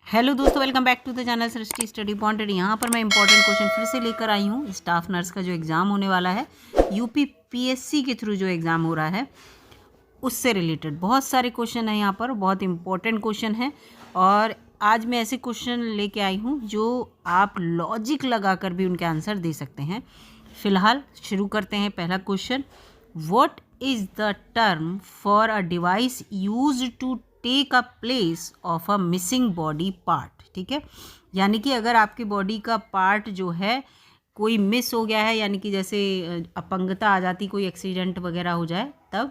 Hello दोस्तों, welcome back to the channel Srishti study pointed. यहाँ पर मैं इंपॉर्टेंट क्वेश्चन फिर से लेकर आई हूँ। स्टाफ नर्स का जो एग्ज़ाम होने वाला है, यूपी पीएससी के थ्रू जो एग्ज़ाम हो रहा है उससे रिलेटेड बहुत सारे क्वेश्चन हैं। यहाँ पर बहुत इंपॉर्टेंट क्वेश्चन हैं और आज मैं ऐसे क्वेश्चन लेके आई हूँ जो आप लॉजिक लगा कर भी उनके आंसर दे सकते हैं। फिलहाल शुरू करते हैं। पहला question, what is the term for a device used to take a place of a missing body part. ठीक है, यानी कि अगर आपकी बॉडी का पार्ट जो है कोई मिस हो गया है, यानी कि जैसे अपंगता आ जाती, कोई एक्सीडेंट वगैरह हो जाए तब,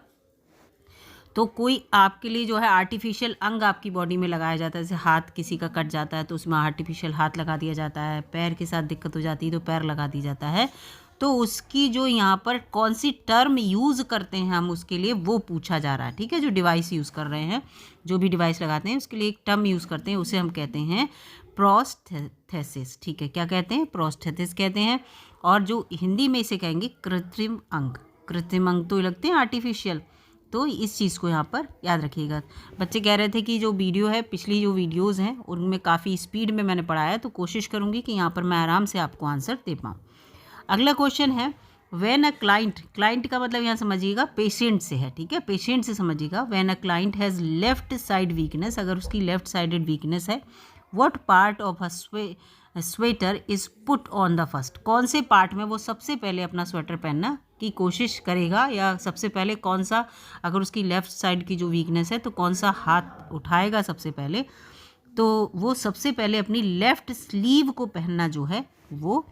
तो कोई आपके लिए जो है आर्टिफिशियल अंग आपकी बॉडी में लगाया जाता है। जैसे हाथ किसी का कट जाता है तो उसमें आर्टिफिशियल हाथ लगा दिया जाता है, पैर के साथ दिक्कत हो जाती है तो पैर लगा दिया जाता है। तो उसकी जो यहाँ पर कौन सी टर्म यूज़ करते हैं हम उसके लिए, वो पूछा जा रहा है। ठीक है, जो डिवाइस यूज़ कर रहे हैं, जो भी डिवाइस लगाते हैं उसके लिए एक टर्म यूज़ करते हैं, उसे हम कहते हैं प्रोस्थेसिस। ठीक है, क्या कहते हैं? प्रोस्थेसिस कहते हैं। और जो हिंदी में इसे कहेंगे कृत्रिम अंग। कृत्रिम अंग तो लगते हैं आर्टिफिशियल, तो इस चीज़ को यहाँ पर याद रखिएगा। बच्चे कह रहे थे कि जो वीडियो है, पिछली जो वीडियोज़ हैं उनमें काफ़ी स्पीड में मैंने पढ़ाया है, तो कोशिश करूँगी कि यहाँ पर मैं आराम से आपको आंसर दे पाऊँ। अगला क्वेश्चन है, व्हेन अ क्लाइंट, क्लाइंट का मतलब यहाँ समझिएगा पेशेंट से है। ठीक है, पेशेंट से समझिएगा। When a client has left side weakness, अगर उसकी लेफ्ट साइडेड वीकनेस है, what part of a sweater is put on the first, कौन से पार्ट में वो सबसे पहले अपना स्वेटर पहनना की कोशिश करेगा, या सबसे पहले कौन सा, अगर उसकी लेफ़्ट साइड की जो वीकनेस है तो कौन सा हाथ उठाएगा सबसे पहले, तो वो सबसे पहले अपनी लेफ़्ट स्लीव को पहनना जो है वो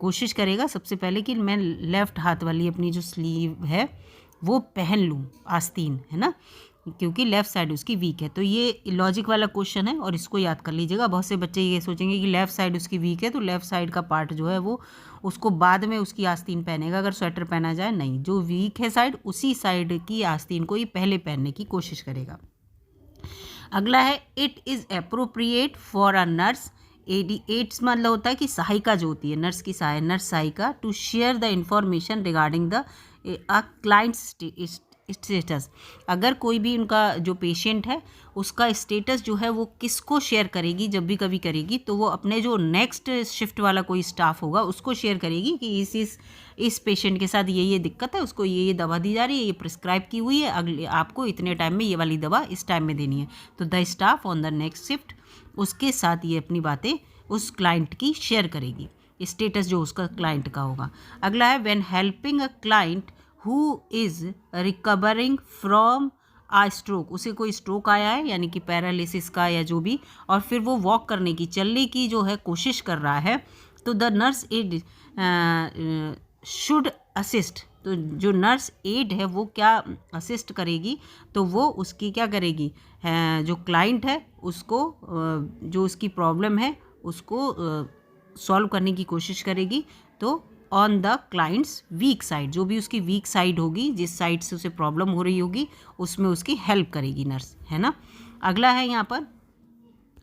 कोशिश करेगा सबसे पहले कि मैं लेफ़्ट हाथ वाली अपनी जो स्लीव है वो पहन लूँ, आस्तीन है ना, क्योंकि लेफ़्ट साइड उसकी वीक है। तो ये लॉजिक वाला क्वेश्चन है और इसको याद कर लीजिएगा। बहुत से बच्चे ये सोचेंगे कि लेफ़्ट साइड उसकी वीक है तो लेफ़्ट साइड का पार्ट जो है वो उसको बाद में उसकी आस्तीन पहनेगा अगर स्वेटर पहना जाए। नहीं, जो वीक है साइड, उसी साइड की आस्तीन को ही पहले पहनने की कोशिश करेगा। अगला है, it is appropriate for a nurse, aides मतलब होता है कि सहायिका जो होती है, नर्स की नर्स सहायिका, to share the information regarding the client status. अगर कोई भी उनका जो पेशेंट है उसका स्टेटस जो है वो किसको शेयर करेगी, जब भी कभी करेगी तो वो अपने जो नेक्स्ट शिफ्ट वाला कोई स्टाफ होगा उसको शेयर करेगी कि इस पेशेंट के साथ ये दिक्कत है, उसको ये दवा दी जा रही है, ये प्रिस्क्राइब की हुई है, अगले आपको इतने टाइम में ये वाली दवा इस टाइम में देनी है। तो the staff on the next shift उसके साथ ये अपनी बातें उस क्लाइंट की शेयर करेगी, स्टेटस जो उसका क्लाइंट का होगा। अगला है, when helping a client who is recovering from a stroke, उसे कोई स्ट्रोक आया है यानी कि पैरालिसिस का या जो भी, और फिर वो वॉक करने की, चलने की जो है कोशिश कर रहा है, तो the nurse aide should assist. तो जो नर्स एड है वो क्या असिस्ट करेगी, तो वो उसकी क्या करेगी, जो क्लाइंट है उसको जो उसकी प्रॉब्लम है उसको सॉल्व करने की कोशिश करेगी। तो on the clients week side, जो भी उसकी वीक साइड होगी, जिस साइड से उसे प्रॉब्लम हो रही होगी उसमें उसकी हेल्प करेगी नर्स, है ना। अगला है यहाँ पर,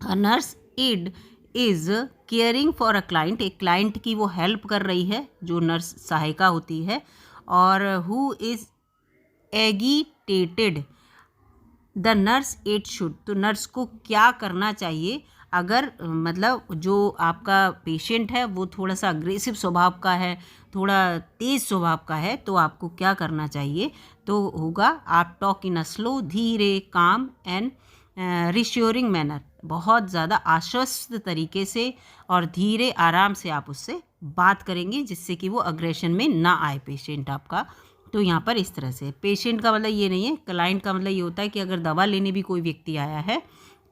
nurse aide is caring for a client, एक क्लाइंट की वो हेल्प कर रही है जो नर्स सहायिका होती है, और who is agitated the nurse aide should, तो नर्स को क्या करना चाहिए, अगर मतलब जो आपका पेशेंट है वो थोड़ा सा अग्रेसिव स्वभाव का है, थोड़ा तेज़ स्वभाव का है, तो आपको क्या करना चाहिए, तो होगा आप टॉक इन अ स्लो, धीरे, काम एंड रिश्योरिंग मैनर, बहुत ज़्यादा आश्वस्त तरीके से और धीरे आराम से आप उससे बात करेंगे जिससे कि वो अग्रेशन में ना आए पेशेंट आपका। तो यहाँ पर इस तरह से, पेशेंट का मतलब ये नहीं है, क्लाइंट का मतलब ये होता है कि अगर दवा लेने भी कोई व्यक्ति आया है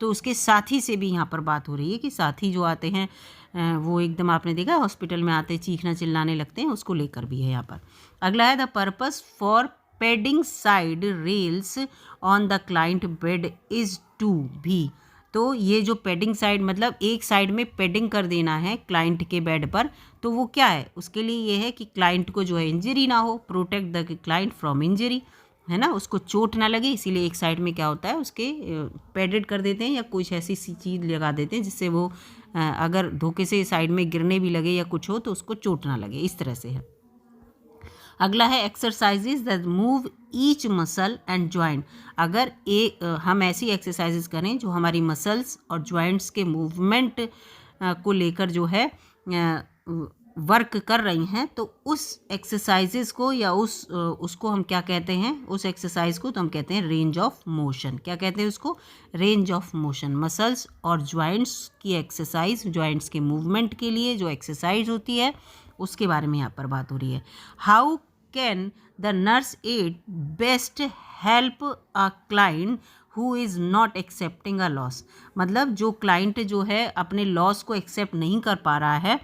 तो उसके साथी से भी यहाँ पर बात हो रही है कि साथी जो आते हैं वो एकदम, आपने देखा हॉस्पिटल में आते चीखना चिल्लाने लगते हैं, उसको लेकर भी है यहाँ पर। अगला है, the purpose for padding side rails on the client bed is to भी, तो ये जो पेडिंग साइड मतलब एक साइड में पेडिंग कर देना है क्लाइंट के बेड पर, तो वो क्या है, उसके लिए ये है कि क्लाइंट को जो है इंजरी ना हो, protect the client from injury, है ना, उसको चोट ना लगे, इसीलिए एक साइड में क्या होता है उसके पैडेड कर देते हैं या कुछ ऐसी सी चीज़ लगा देते हैं जिससे वो अगर धोखे से साइड में गिरने भी लगे या कुछ हो तो उसको चोट ना लगे, इस तरह से है। अगला है exercises that move each muscle and joint. अगर हम ऐसी एक्सरसाइजेज करें जो हमारी मसल्स और जॉइंट्स के मूवमेंट को लेकर जो है वर्क कर रही हैं, तो उस एक्सरसाइजेज को या उसको हम क्या कहते हैं, उस एक्सरसाइज को तो हम कहते हैं रेंज ऑफ मोशन। क्या कहते हैं उसको? Range of motion. मसल्स और जॉइंट्स की एक्सरसाइज, जॉइंट्स के मूवमेंट के लिए जो एक्सरसाइज होती है उसके बारे में यहाँ पर बात हो रही है। How can the nurse aide best help a client who is not accepting a loss. मतलब जो क्लाइंट जो है अपने लॉस को एक्सेप्ट नहीं कर पा रहा है,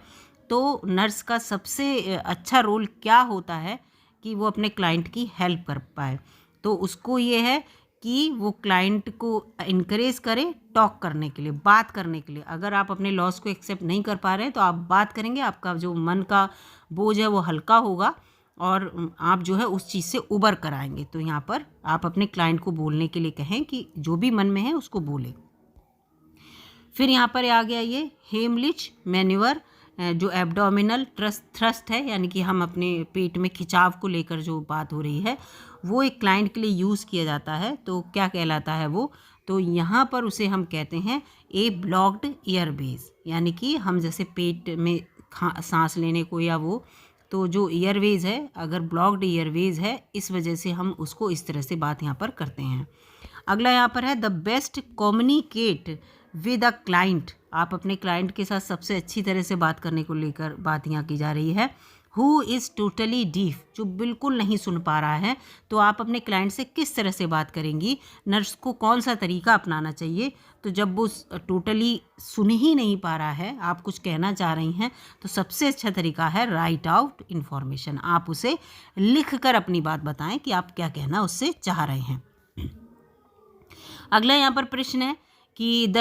तो नर्स का सबसे अच्छा रोल क्या होता है कि वो अपने क्लाइंट की हेल्प कर पाए। तो उसको ये है कि वो क्लाइंट को इनकरेज करे टॉक करने के लिए, बात करने के लिए। अगर आप अपने लॉस को एक्सेप्ट नहीं कर पा रहे हैं तो आप बात करेंगे, आपका जो मन का बोझ है वो हल्का होगा और आप जो है उस चीज़ से उबर कर आएंगे। तो यहाँ पर आप अपने क्लाइंट को बोलने के लिए कहें कि जो भी मन में है उसको बोले। फिर यहाँ पर आ गया ये हेमलिच मैन्यूवर, जो एब्डोमिनल थ्रस्ट है, यानी कि हम अपने पेट में खिंचाव को लेकर जो बात हो रही है वो एक क्लाइंट के लिए यूज़ किया जाता है। तो क्या कहलाता है वो? तो यहाँ पर उसे हम कहते हैं ए ब्लॉक्ड एयरवेज, यानी कि हम जैसे पेट में सांस लेने को या वो, तो जो एयरवेज है अगर ब्लॉक्ड एयरवेज है, इस वजह से हम उसको इस तरह से बात यहाँ पर करते हैं। अगला यहाँ पर है the best communicate with a client. आप अपने क्लाइंट के साथ सबसे अच्छी तरह से बात करने को लेकर बात यहाँ की जा रही है। हु इज़ टोटली डीफ, जो बिल्कुल नहीं सुन पा रहा है, तो आप अपने क्लाइंट से किस तरह से बात करेंगी, नर्स को कौन सा तरीका अपनाना चाहिए। तो जब वो टोटली सुन ही नहीं पा रहा है, आप कुछ कहना चाह रही हैं, तो सबसे अच्छा तरीका है राइट आउट इन्फॉर्मेशन। आप उसे लिख कर अपनी बात बताएं कि आप क्या कहना उससे चाह रहे हैं। अगला यहाँ पर प्रश्न है कि the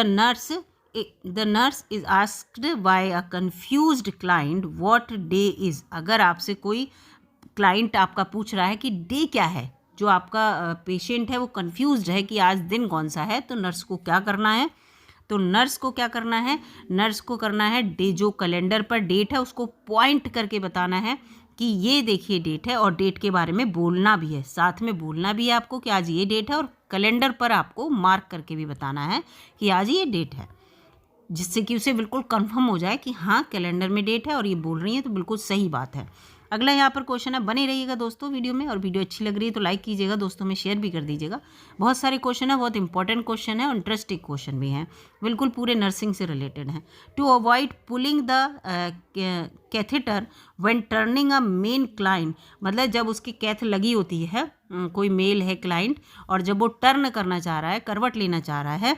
nurse is asked by a confused client what day is. अगर आपसे कोई क्लाइंट आपका पूछ रहा है कि डे क्या है, जो आपका पेशेंट है वो कंफ्यूज्ड है कि आज दिन कौन सा है, तो नर्स को क्या करना है? तो नर्स को क्या करना है? नर्स को करना है डे, जो कैलेंडर पर डेट है उसको पॉइंट करके बताना है कि ये देखिए डेट है, और डेट के बारे में बोलना भी है, साथ में बोलना भी है आपको कि आज ये डेट है, और कैलेंडर पर आपको मार्क करके भी बताना है कि आज ये डेट है, जिससे कि उसे बिल्कुल कंफर्म हो जाए कि हाँ कैलेंडर में डेट है और ये बोल रही है तो बिल्कुल सही बात है। अगला यहाँ पर क्वेश्चन है, बने रहिएगा दोस्तों वीडियो में, और वीडियो अच्छी लग रही है तो लाइक कीजिएगा, दोस्तों में शेयर भी कर दीजिएगा। बहुत सारे क्वेश्चन है, बहुत इंपॉर्टेंट क्वेश्चन है और इंटरेस्टिंग क्वेश्चन भी हैं, बिल्कुल पूरे नर्सिंग से रिलेटेड हैं। To avoid pulling the catheter when turning a men client, मतलब जब उसकी कैथ लगी होती है, कोई मेल है क्लाइंट और जब वो टर्न करना चाह रहा है, करवट लेना चाह रहा है,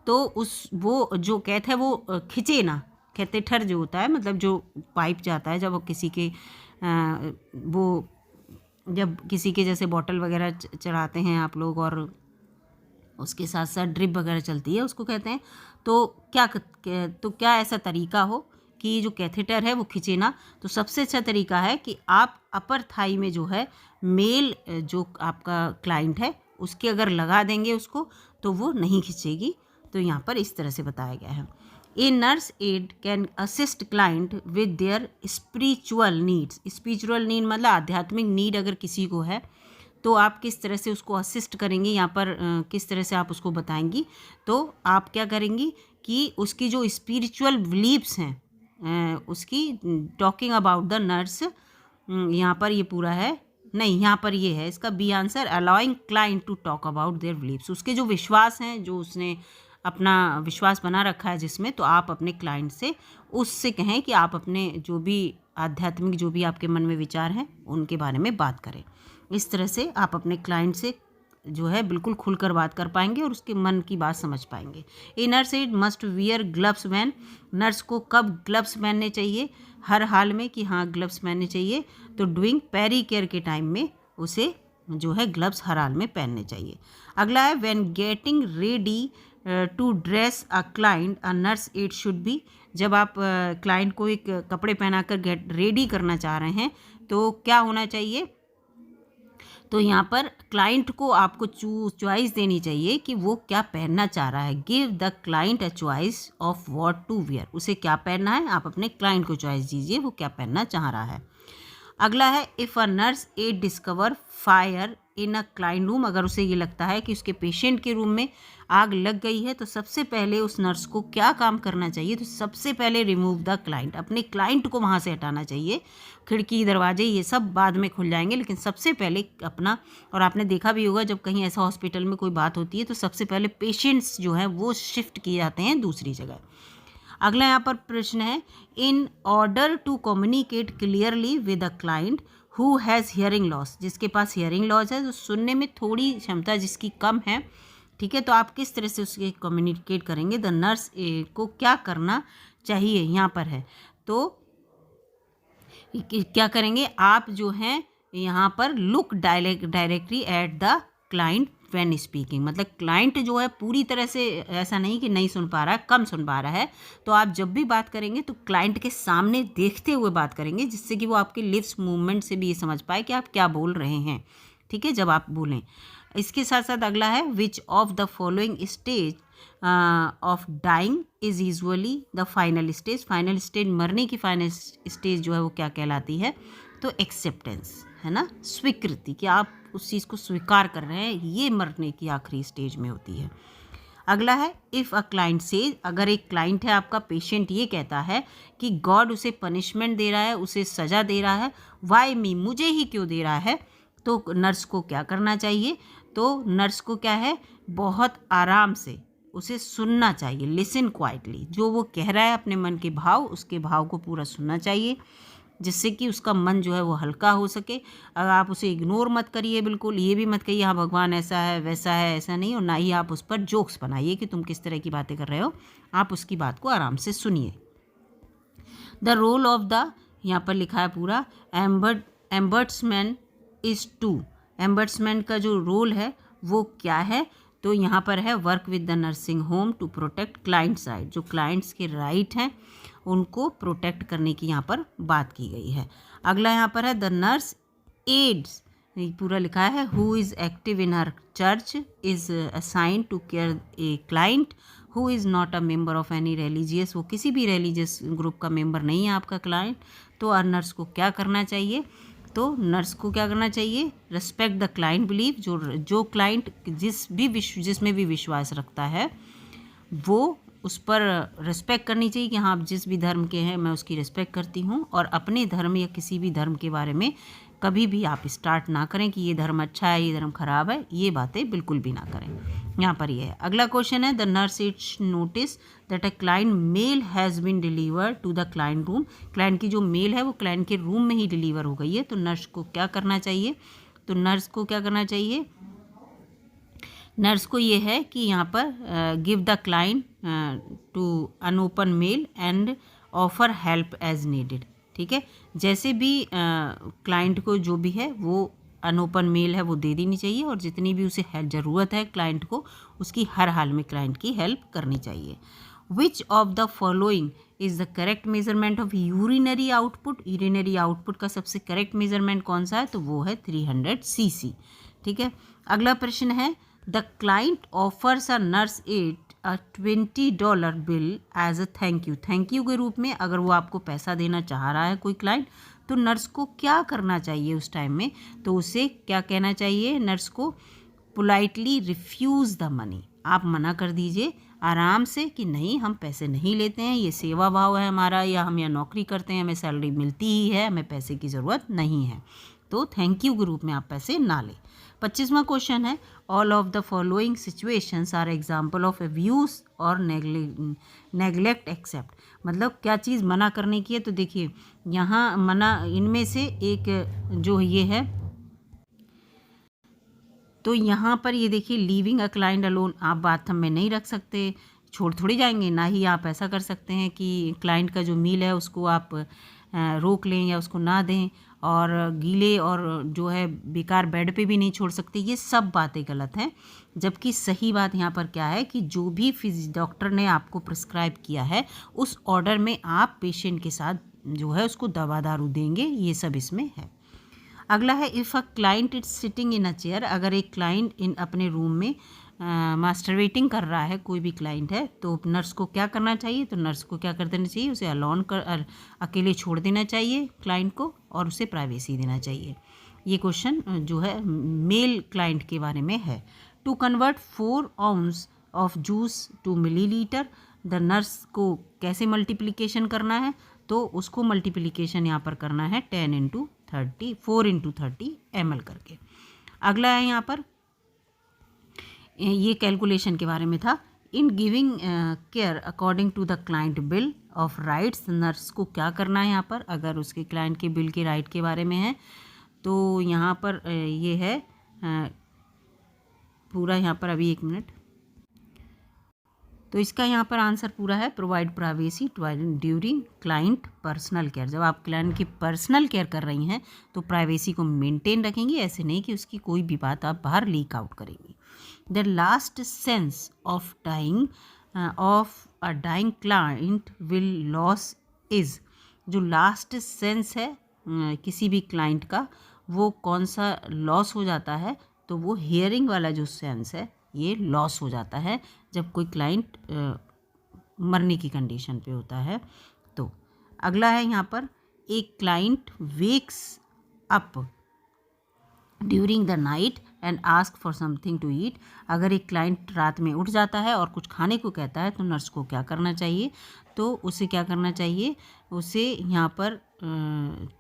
तो वो जो कैथ है वो खिंचे ना। कैथेटर जो होता है मतलब जो पाइप जाता है जब वो किसी के वो जब किसी के जैसे बॉटल वगैरह चढ़ाते हैं आप लोग, और उसके साथ साथ ड्रिप वगैरह चलती है, उसको कहते हैं। तो क्या ऐसा तरीका हो कि जो कैथेटर है वो खिंचे ना? तो सबसे अच्छा तरीका है कि आप अपर थाई में जो है मेल जो आपका क्लाइंट है उसके अगर लगा देंगे उसको, तो वो नहीं खिंचेगी। तो यहाँ पर इस तरह से बताया गया है। A nurse aide can assist client with their spiritual needs. Spiritual need मतलब आध्यात्मिक नीड अगर किसी को है तो आप किस तरह से उसको असिस्ट करेंगे, यहाँ पर किस तरह से आप उसको बताएंगी। तो आप क्या करेंगी कि उसकी जो स्पिरिचुअल बिलीव्स हैं उसकी टॉकिंग अबाउट द नर्स, यहाँ पर ये पूरा है नहीं, यहाँ पर ये है इसका B answer, allowing client to talk about their beliefs. उसके जो विश्वास हैं, जो उसने अपना विश्वास बना रखा है जिसमें, तो आप अपने क्लाइंट से उससे कहें कि आप अपने जो भी आध्यात्मिक जो भी आपके मन में विचार हैं उनके बारे में बात करें। इस तरह से आप अपने क्लाइंट से जो है बिल्कुल खुलकर बात कर पाएंगे और उसके मन की बात समझ पाएंगे। A nurse aide must wear gloves when, nurse को कब ग्लव्स पहनने चाहिए? हर हाल में कि हाँ ग्लव्स पहनने चाहिए। तो डूइंग पेरी केयर के टाइम में उसे जो है ग्लव्स हर हाल में पहनने चाहिए। अगला है when getting ready to dress a client a nurse aide should be. जब आप क्लाइंट को एक कपड़े पहनाकर गेट रेडी करना चाह रहे हैं तो क्या होना चाहिए? तो यहाँ पर क्लाइंट को आपको चॉइस देनी चाहिए कि वो क्या पहनना चाह रहा है। Give the client a choice of what to wear, उसे क्या पहनना है, आप अपने क्लाइंट को चॉइस दीजिए वो क्या पहनना चाह रहा है। अगला है if a nurse aide discover fire in a client room, अगर उसे ये लगता है कि उसके पेशेंट के रूम में आग लग गई है तो सबसे पहले उस नर्स को क्या काम करना चाहिए? तो सबसे पहले रिमूव द क्लाइंट, अपने क्लाइंट को वहाँ से हटाना चाहिए। खिड़की दरवाजे ये सब बाद में खुल जाएंगे, लेकिन सबसे पहले अपना, और आपने देखा भी होगा जब कहीं ऐसा हॉस्पिटल में कोई बात होती है तो सबसे पहले पेशेंट्स जो हैं वो शिफ्ट किए जाते हैं दूसरी जगह। अगला यहाँ पर प्रश्न है in order to communicate clearly with a client who has hearing loss, जिसके पास हियरिंग लॉस है, तो सुनने में थोड़ी क्षमता जिसकी कम है, ठीक है, तो आप किस तरह से उसके कम्युनिकेट करेंगे? द नर्स को क्या करना चाहिए यहाँ पर है, तो क्या करेंगे आप जो हैं यहाँ पर look directly at the client when speaking, मतलब क्लाइंट जो है पूरी तरह से ऐसा नहीं कि नहीं सुन पा रहा है, कम सुन पा रहा है, तो आप जब भी बात करेंगे तो क्लाइंट के सामने देखते हुए बात करेंगे, जिससे कि वो आपके लिप्स मूवमेंट से भी ये समझ पाए कि आप क्या बोल रहे हैं, ठीक है, जब आप बोलें। इसके साथ साथ अगला है which of the following stage of dying is usually the final stage, final stage, मरने की फाइनल स्टेज जो है वो क्या कहलाती है? तो एक्सेप्टेंस, है ना, स्वीकृति, कि आप उस चीज़ को स्वीकार कर रहे हैं, ये मरने की आखिरी स्टेज में होती है। अगला है इफ़ अ क्लाइंट सेज, अगर एक क्लाइंट है आपका, पेशेंट ये कहता है कि गॉड उसे पनिशमेंट दे रहा है, उसे सज़ा दे रहा है, वाई मी, मुझे ही क्यों दे रहा है, तो नर्स को क्या करना चाहिए? तो नर्स को क्या है, बहुत आराम से उसे सुनना चाहिए, लिसन क्वाइटली, जो वो कह रहा है अपने मन के भाव, उसके भाव को पूरा सुनना चाहिए, जिससे कि उसका मन जो है वो हल्का हो सके। अगर आप उसे इग्नोर मत करिए, बिल्कुल ये भी मत कहिए हाँ भगवान ऐसा है वैसा है, ऐसा नहीं, और ना ही आप उस पर जोक्स बनाइए कि तुम किस तरह की बातें कर रहे हो, आप उसकी बात को आराम से सुनिए। द रोल ऑफ द, यहाँ पर लिखा है पूरा, एम्बर्ट्समैन इज़ टू, एम्बर्ट्समैन का जो रोल है वो क्या है? तो यहाँ पर है work with the nursing home to protect clients right, जो क्लाइंट्स के राइट हैं उनको प्रोटेक्ट करने की यहाँ पर बात की गई है। अगला यहाँ पर है द नर्स एड्स, पूरा लिखा है who is active in her church is assigned to care a client who is not a member of any religious, वो किसी भी रिलीजियस ग्रुप का मेंबर नहीं है आपका क्लाइंट, तो नर्स को क्या करना चाहिए? तो नर्स को क्या करना चाहिए? रिस्पेक्ट द क्लाइंट बिलीव, जो क्लाइंट जिसमें भी विश्वास रखता है वो उस पर रिस्पेक्ट करनी चाहिए कि हाँ आप जिस भी धर्म के हैं मैं उसकी रिस्पेक्ट करती हूँ, और अपने धर्म या किसी भी धर्म के बारे में कभी भी आप स्टार्ट ना करें कि ये धर्म अच्छा है ये धर्म खराब है, ये बातें बिल्कुल भी ना करें। यहाँ पर ये है। अगला क्वेश्चन है the nurse it's notice that a client mail has been deliver to the client room, client की जो मेल है वो क्लाइंट के रूम में ही डिलीवर हो गई है, तो नर्स को क्या करना चाहिए? तो नर्स को क्या करना चाहिए? नर्स को ये है कि यहाँ पर give the client to unopen mail and offer help as needed, ठीक है, जैसे भी क्लाइंट को जो भी है वो अनओपन मेल है वो दे देनी चाहिए, और जितनी भी उसे ज़रूरत है क्लाइंट को उसकी हर हाल में क्लाइंट की हेल्प करनी चाहिए। विच of the following is the correct measurement of urinary output, urinary output का सबसे करेक्ट मेजरमेंट कौन सा है? तो वो है 300 cc, ठीक है। अगला प्रश्न है the client offers a nurse at a $20 bill as a thank you, thank you के रूप में अगर वो आपको पैसा देना चाह रहा है कोई क्लाइंट, तो नर्स को क्या करना चाहिए उस टाइम में? तो उसे क्या कहना चाहिए? नर्स को पोलाइटली रिफ्यूज़ द मनी, आप मना कर दीजिए आराम से कि नहीं हम पैसे नहीं लेते हैं, ये सेवा भाव है हमारा, या हम यहाँ नौकरी करते हैं हमें सैलरी मिलती ही है, हमें पैसे की ज़रूरत नहीं है, तो थैंक यू के रूप में आप पैसे ना लें। 25वां क्वेश्चन है all of the following situations are example of abuse और नेगलेक्ट एक्सेप्ट, मतलब क्या चीज़ मना करने की है? तो देखिए यहाँ मना, इनमें से एक जो ये है, तो यहाँ पर ये देखिए लीविंग अ क्लाइंट अलोन, आप बाथरूम में नहीं रख सकते, छोड़ थोड़ी जाएंगे, ना ही आप ऐसा कर सकते हैं कि क्लाइंट का जो मील है उसको आप रोक लें या उसको ना दें, और गीले और जो है बेकार बेड पे भी नहीं छोड़ सकते, ये सब बातें गलत हैं। जबकि सही बात यहाँ पर क्या है कि जो भी डॉक्टर ने आपको प्रिस्क्राइब किया है उस ऑर्डर में आप पेशेंट के साथ जो है उसको दवा दारू देंगे, ये सब इसमें है। अगला है if a client is sitting in a chair, अगर एक क्लाइंट इन अपने रूम में मास्टरबेटिंग कर रहा है, कोई भी क्लाइंट है, तो नर्स को क्या करना चाहिए? तो नर्स को क्या कर देना चाहिए? उसे अकेले छोड़ देना चाहिए क्लाइंट को, और उसे प्राइवेसी देना चाहिए। ये क्वेश्चन जो है मेल क्लाइंट के बारे में है। To convert 4 ounce of juice to millilitre, the nurse को कैसे मल्टीप्लिकेशन करना है? तो उसको मल्टीप्लिकेशन यहाँ पर करना है 4 into 30 ml करके। अगला है यहाँ पर, ये कैलकुलेशन के बारे में था। In giving care according to the client bill of rights, nurse को क्या करना है यहाँ पर? अगर उसके क्लाइंट के बिल के राइट के बारे में है तो यहाँ पर ये है पूरा, यहाँ पर अभी 1 मिनट, तो इसका यहाँ पर आंसर पूरा है, provide privacy during client personal care. जब आप क्लाइंट की पर्सनल केयर कर रही हैं तो प्राइवेसी को मेंटेन रखेंगी, ऐसे नहीं कि उसकी कोई भी बात आप बाहर लीक आउट करेंगी। The last sense of dying of a dying client will loss is, जो लास्ट सेंस है किसी भी क्लाइंट का, वो कौन सा लॉस हो जाता है? तो वो हियरिंग वाला जो सेंस है ये लॉस हो जाता है जब कोई क्लाइंट मरने की कंडीशन पे होता है। तो अगला है यहाँ पर, एक client wakes up during the night and ask for something to eat. अगर एक क्लाइंट रात में उठ जाता है और कुछ खाने को कहता है तो नर्स को क्या करना चाहिए? तो उसे क्या करना चाहिए? उसे यहाँ पर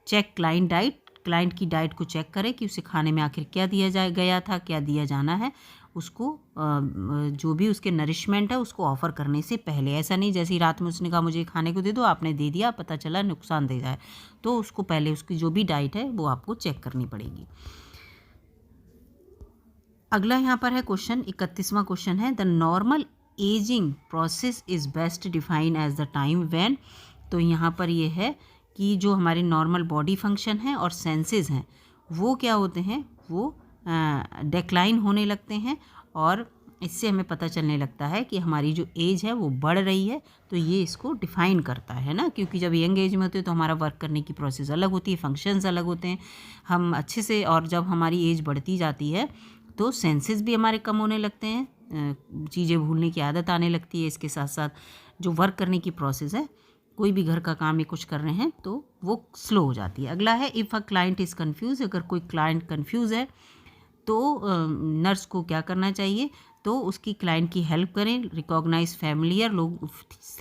चेक क्लाइंट डाइट, क्लाइंट की डाइट को चेक करें कि उसे खाने में आखिर क्या दिया गया था, क्या दिया जाना है। उसको जो भी उसके नरिशमेंट है उसको ऑफ़र करने से पहले, ऐसा नहीं जैसे ही रात में उसने कहा मुझे खाने को दे दो, आपने दे दिया, पता चला नुकसानदेह है, तो उसको पहले उसकी जो भी डाइट है वो आपको चेक करनी पड़ेगी। अगला यहाँ पर है क्वेश्चन, 31वां क्वेश्चन है, the normal aging process is best define as the time when. तो यहाँ पर ये है कि जो हमारे नॉर्मल बॉडी फंक्शन हैं और सेंसेस हैं वो क्या होते हैं? वो डिक्लाइन होने लगते हैं, और इससे हमें पता चलने लगता है कि हमारी जो एज है वो बढ़ रही है। तो ये इसको डिफ़ाइन करता है ना, क्योंकि जब यंग एज में होते हैं तो हमारा वर्क करने की प्रोसेस अलग होती है, फंक्शंस अलग होते हैं, हम अच्छे से, और जब हमारी एज बढ़ती जाती है तो सेंसेस भी हमारे कम होने लगते हैं, चीज़ें भूलने की आदत आने लगती है। इसके साथ साथ जो वर्क करने की प्रोसेस है, कोई भी घर का काम या कुछ कर रहे हैं तो वो स्लो हो जाती है। अगला है, if a client is confuse, अगर कोई क्लाइंट कन्फ्यूज़ है तो नर्स को क्या करना चाहिए? तो उसकी क्लाइंट की हेल्प करें, रिकॉग्नाइज फैमिलियर लोग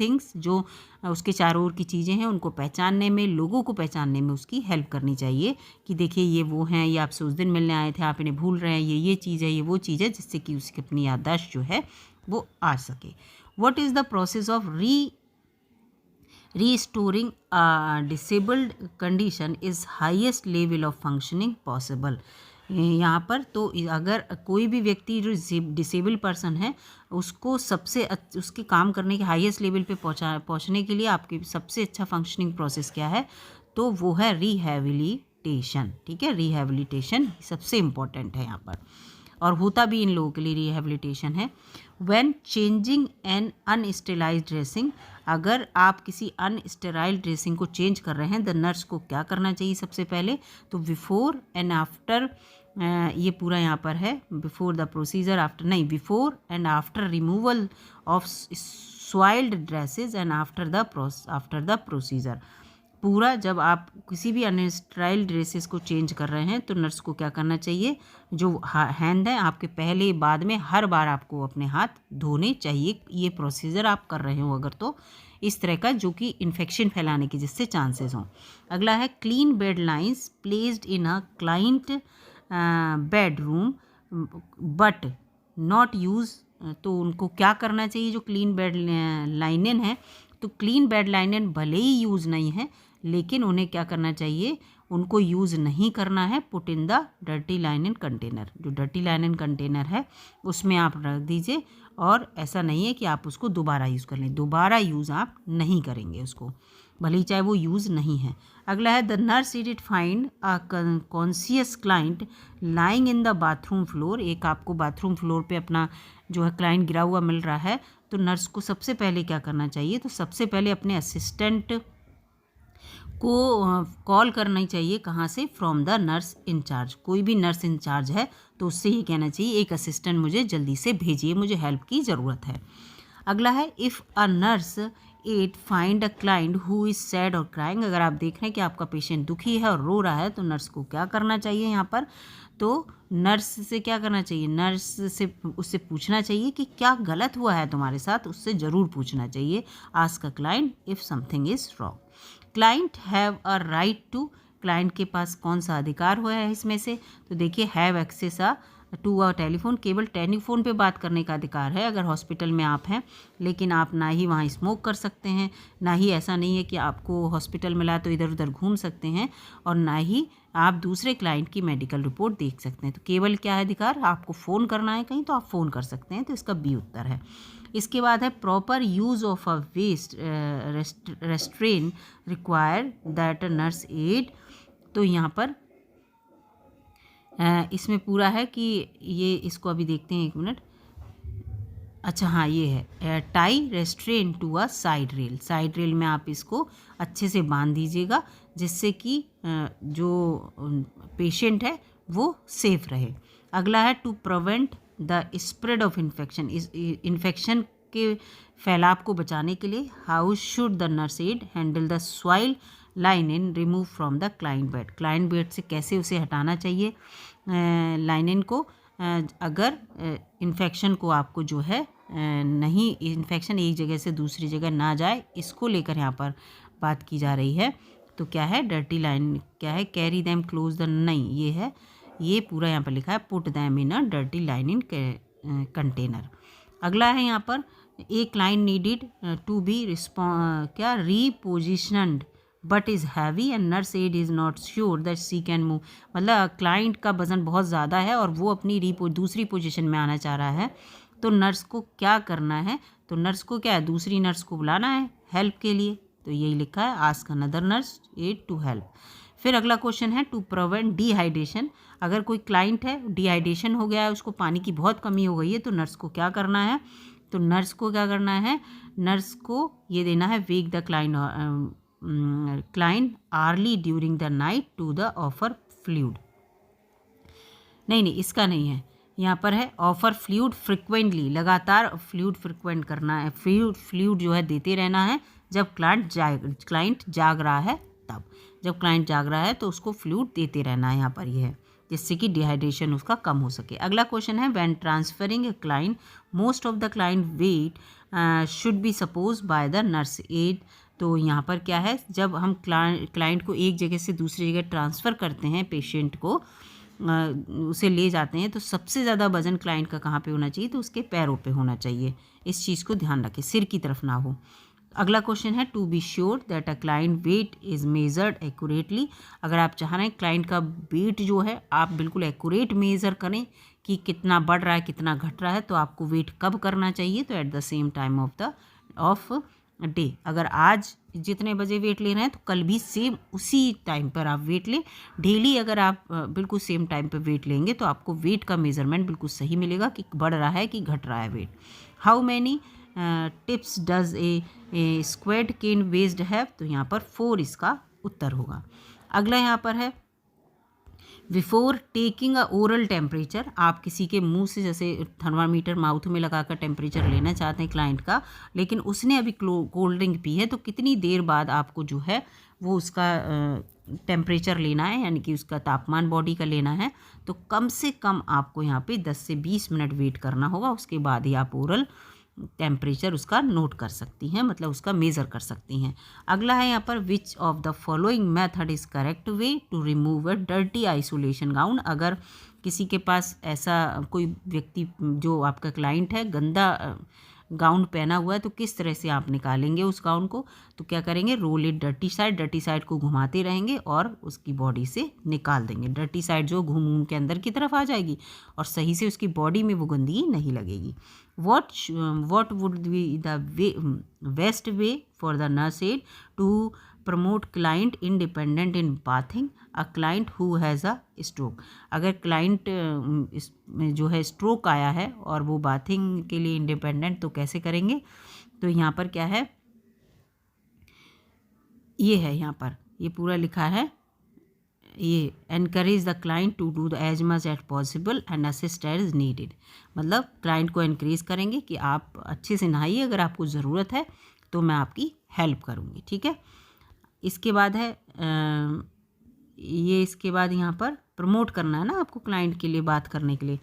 थिंग्स, जो उसके चारों ओर की चीज़ें हैं उनको पहचानने में, लोगों को पहचानने में उसकी हेल्प करनी चाहिए कि देखिए ये वो हैं, ये आपसे उस दिन मिलने आए थे, आप इन्हें भूल रहे हैं, ये चीज़ है, ये वो चीज़ है, जिससे कि उसकी अपनी याददाश्त जो है वो आ सके। What is the process of restoring a disabled condition is highest level of functioning possible। यहाँ पर तो अगर कोई भी व्यक्ति जो डिसेबल पर्सन है उसको उसके काम करने के हाईएस्ट लेवल पे पहुँचने के लिए आपकी सबसे अच्छा फंक्शनिंग प्रोसेस क्या है? तो वो है रिहैबिलिटेशन। ठीक है, रिहैबिलिटेशन सबसे इम्पॉर्टेंट है यहाँ पर, और होता भी इन लोगों के लिए रिहैबिलिटेशन है। व्हेन चेंजिंग एन अनस्टेराइल्ड ड्रेसिंग, अगर आप किसी अनस्टेराइल ड्रेसिंग को चेंज कर रहे हैं, द नर्स को क्या करना चाहिए सबसे पहले? तो बिफोर एंड आफ्टर, ये पूरा यहाँ पर है, बिफोर द प्रोसीजर, आफ्टर नहीं, before and after removal of soiled dresses and after the procedure. पूरा जब आप किसी भी अनस्टेराइल ड्रेसेस को चेंज कर रहे हैं तो नर्स को क्या करना चाहिए? जो हैंड है आपके पहले बाद में हर बार आपको अपने हाथ धोने चाहिए। ये प्रोसीजर आप कर रहे हो अगर, तो इस तरह का जो कि इन्फेक्शन फैलाने की जिससे चांसेस हों। अगला है, clean bed lines placed in a client bedroom but not use. तो उनको क्या करना चाहिए? जो क्लीन बेड लाइनन है, तो क्लीन बेड लाइनन भले ही यूज़ नहीं है लेकिन उन्हें क्या करना चाहिए? उनको यूज़ नहीं करना है। Put in the dirty लाइनन container, जो डर्टी लाइनन कंटेनर है उसमें आप रख दीजिए, और ऐसा नहीं है कि आप उसको दोबारा यूज़ कर लें, दोबारा यूज़ आप नहीं करेंगे उसको, भले ही चाहे वो यूज़ नहीं है। अगला है, the nurse did find a conscious client lying in the bathroom floor. एक आपको बाथरूम फ्लोर पे अपना जो है क्लाइंट गिरा हुआ मिल रहा है, तो नर्स को सबसे पहले क्या करना चाहिए? तो सबसे पहले अपने असिस्टेंट को कॉल करना चाहिए। कहाँ से? From the nurse in charge. कोई भी नर्स इंचार्ज है तो उससे ये कहना चाहिए एक असिस्टेंट मुझे जल्दी से भेजिए, मुझे हेल्प की ज़रूरत है। अगला है if a nurse aide find a client who is sad और क्राइंग। अगर आप देख रहे हैं कि आपका पेशेंट दुखी है और रो रहा है तो नर्स को क्या करना चाहिए यहाँ पर? तो नर्स से क्या करना चाहिए? नर्स से उससे पूछना चाहिए कि क्या गलत हुआ है तुम्हारे साथ, उससे ज़रूर पूछना चाहिए। Ask a client if something is wrong. Client have a right to, client के पास कौन सा अधिकार हुआ है इसमें से? तो देखिए have access to a telephone, केवल टेलीफोन पे बात करने का अधिकार है अगर हॉस्पिटल में आप हैं, लेकिन आप ना ही वहाँ स्मोक कर सकते हैं, ना ही ऐसा नहीं है कि आपको हॉस्पिटल मिला तो इधर उधर घूम सकते हैं, और ना ही आप दूसरे क्लाइंट की मेडिकल रिपोर्ट देख सकते हैं। तो केवल क्या है अधिकार? आपको फ़ोन करना है कहीं तो आप फ़ोन कर सकते हैं, तो इसका बी उत्तर है। इसके बाद है proper use of a waist restraint require that nurse aide. तो यहाँ पर इसमें पूरा है कि ये, इसको अभी देखते हैं, एक मिनट। अच्छा हाँ, ये है tie restraint to a side rail. Side rail में आप इसको अच्छे से बांध दीजिएगा जिससे कि जो पेशेंट है वो सेफ रहे। अगला है to prevent the spread of infection. इस इन्फेक्शन के फैलाव को बचाने के लिए how should the nurse aide handle the soil linen remove from the client bed. Client bed से कैसे उसे हटाना चाहिए लाइनिन को, अगर इन्फेक्शन को आपको जो है नहीं, इन्फेक्शन एक जगह से दूसरी जगह ना जाए, इसको लेकर यहाँ पर बात की जा रही है। तो क्या है डर्टी लाइन, क्या है कैरी दैम क्लोज द, नहीं ये है, ये पूरा यहाँ पर लिखा है put them in a dirty linen container. अगला है यहाँ पर a client needed to be क्या repositioned but is heavy and nurse aide is not sure that she can move. मतलब क्लाइंट का वज़न बहुत ज़्यादा है और वो अपनी दूसरी पोजीशन में आना चाह रहा है, तो नर्स को क्या करना है? तो नर्स को क्या है, दूसरी नर्स को बुलाना है हेल्प के लिए। तो यही लिखा है ask another nurse aide to help. फिर अगला क्वेश्चन है टू प्रिवेंट डिहाइड्रेशन। अगर कोई क्लाइंट है डिहाइड्रेशन हो गया है, उसको पानी की बहुत कमी हो गई है, तो नर्स को क्या करना है? तो नर्स को क्या करना है? नर्स को ये देना है wake the client early during the night to the offer fluid. नहीं, इसका नहीं है, यहाँ पर है ऑफर फ्लूइड फ्रिक्वेंटली। लगातार फ्लूइड फ्रिक्वेंट करना है, फ्लूइड जो है देते रहना है जब क्लाइंट जाग रहा है तब। जब क्लाइंट जाग रहा है तो उसको फ्लूइड देते रहना है, यहाँ पर ये है, जिससे कि डिहाइड्रेशन उसका कम हो सके। अगला क्वेश्चन है when transferring a client most of the client weight should be suppose by the nurse aide. तो यहाँ पर क्या है, जब हम क्लाइंट को एक जगह से दूसरी जगह ट्रांसफ़र करते हैं, पेशेंट को उसे ले जाते हैं, तो सबसे ज़्यादा वजन क्लाइंट का कहाँ पे होना चाहिए? तो उसके पैरों पे होना चाहिए। इस चीज़ को ध्यान रखें, सिर की तरफ ना हो। अगला क्वेश्चन है to be sure that a client weight is measured accurately. अगर आप चाह रहे हैं क्लाइंट का वेट जो है आप बिल्कुल एक्यूरेट मेज़र करें कि कितना बढ़ रहा है कितना घट रहा है, तो आपको वेट कब करना चाहिए? तो at the same time of day. अगर आज जितने बजे वेट ले रहे हैं तो कल भी सेम उसी टाइम पर आप वेट लें। डेली अगर आप बिल्कुल सेम टाइम पर वेट लेंगे तो आपको वेट का मेज़रमेंट बिल्कुल सही मिलेगा कि बढ़ रहा है कि घट रहा है weight. How many tips does a squad cane based have. तो यहाँ पर 4 इसका उत्तर होगा। अगला यहाँ पर है before taking a oral temperature. आप किसी के मुंह से जैसे थर्मामीटर माउथ में लगाकर टेम्परेचर लेना चाहते हैं क्लाइंट का, लेकिन उसने अभी कोल्ड ड्रिंक पी है, तो कितनी देर बाद आपको जो है वो उसका टेम्परेचर लेना है, यानी कि उसका तापमान बॉडी का लेना है। तो कम से कम आपको यहाँ पे 10 से 20 मिनट वेट करना होगा, उसके बाद ही आप ओरल टेम्परेचर उसका नोट कर सकती हैं, मतलब उसका मेज़र कर सकती हैं। अगला है यहाँ पर which of the following method is correct way to remove a dirty isolation gown. अगर किसी के पास ऐसा कोई व्यक्ति जो आपका क्लाइंट है गंदा गाउन पहना हुआ है, तो किस तरह से आप निकालेंगे उस गाउन को? तो क्या करेंगे, रोल इट डर्टी साइड को घुमाते रहेंगे और उसकी बॉडी से निकाल देंगे। डर्टी साइड जो घूम घूम के अंदर की तरफ आ जाएगी और सही से उसकी बॉडी में वो गंदगी नहीं लगेगी। what would be the best way for the nurse aide to promote client independent in bathing a client who has a stroke। अगर क्लाइंट इसमें जो है स्ट्रोक आया है और वो बाथिंग के लिए इंडिपेंडेंट, तो कैसे करेंगे? तो यहाँ पर क्या है, ये है यहाँ पर ये पूरा लिखा है ये encourage the client to do the as much as possible and assist as needed, मतलब क्लाइंट को एनकरेज करेंगे कि आप अच्छे से नहाइए, अगर आपको ज़रूरत है तो मैं आपकी हेल्प करूँगी, ठीक है। इसके बाद है ये, इसके बाद यहाँ पर प्रमोट करना है ना आपको क्लाइंट के लिए बात करने के लिए।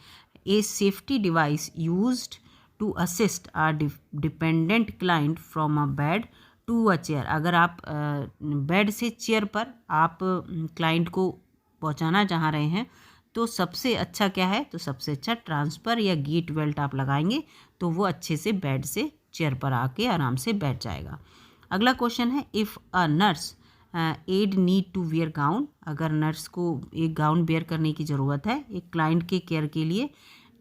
A safety device used to assist our dependent client from a bed to a chair, अगर आप बेड से चेयर पर आप क्लाइंट को पहुंचाना चाह रहे हैं तो सबसे अच्छा क्या है, तो सबसे अच्छा ट्रांसफ़र या गेट बेल्ट आप लगाएंगे तो वो अच्छे से बेड से चेयर पर आके आराम से बैठ जाएगा। अगला क्वेश्चन है, if a nurse aide need to wear gown, अगर नर्स को एक गाउन वेयर करने की ज़रूरत है एक क्लाइंट के केयर के लिए,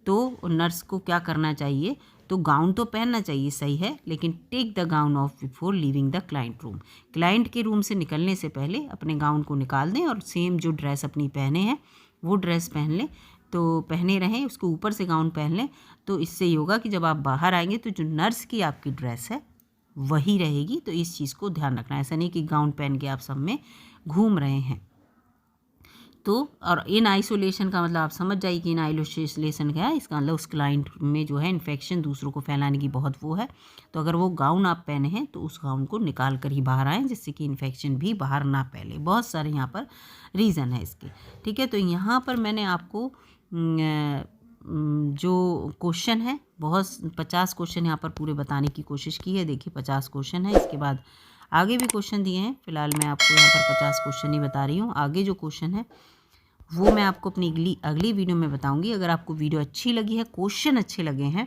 तो नर्स को क्या करना चाहिए, तो गाउन तो पहनना चाहिए, सही है, लेकिन take the gown off before leaving the client room, client के रूम से निकलने से पहले अपने गाउन को निकाल दें और सेम जो ड्रेस अपनी पहने हैं वो ड्रेस पहन लें, तो पहने रहें, उसके ऊपर से गाउन पहन लें, तो इससे ये होगा कि जब आप बाहर आएंगे तो जो नर्स की आपकी ड्रेस है वही रहेगी। तो इस चीज़ को ध्यान रखना, ऐसा नहीं कि गाउन पहन के आप सब में घूम रहे हैं। तो और इन आइसोलेशन का मतलब आप समझ जाइए कि इन आइसोलेशन क्या है, इसका मतलब उस क्लाइंट में जो है इन्फेक्शन दूसरों को फैलाने की बहुत वो है, तो अगर वो गाउन आप पहने हैं तो उस गाउन को निकाल कर ही बाहर आएँ जिससे कि इन्फेक्शन भी बाहर ना फैले। बहुत सारे यहाँ पर रीज़न है इसके, ठीक है। तो यहाँ पर मैंने आपको जो क्वेश्चन है बहुत 50 क्वेश्चन यहाँ पर पूरे बताने की कोशिश की है। देखिए 50 क्वेश्चन है, इसके बाद आगे भी क्वेश्चन दिए हैं, फिलहाल मैं आपको यहाँ पर 50 क्वेश्चन ही बता रही हूँ। आगे जो क्वेश्चन है वो मैं आपको अपनी अगली वीडियो में बताऊंगी। अगर आपको वीडियो अच्छी लगी है, क्वेश्चन अच्छे लगे हैं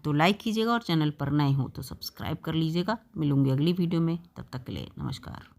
तो लाइक कीजिएगा और चैनल पर नए हो तो सब्सक्राइब कर लीजिएगा। मिलूंगी अगली वीडियो में, तब तक के लिए नमस्कार।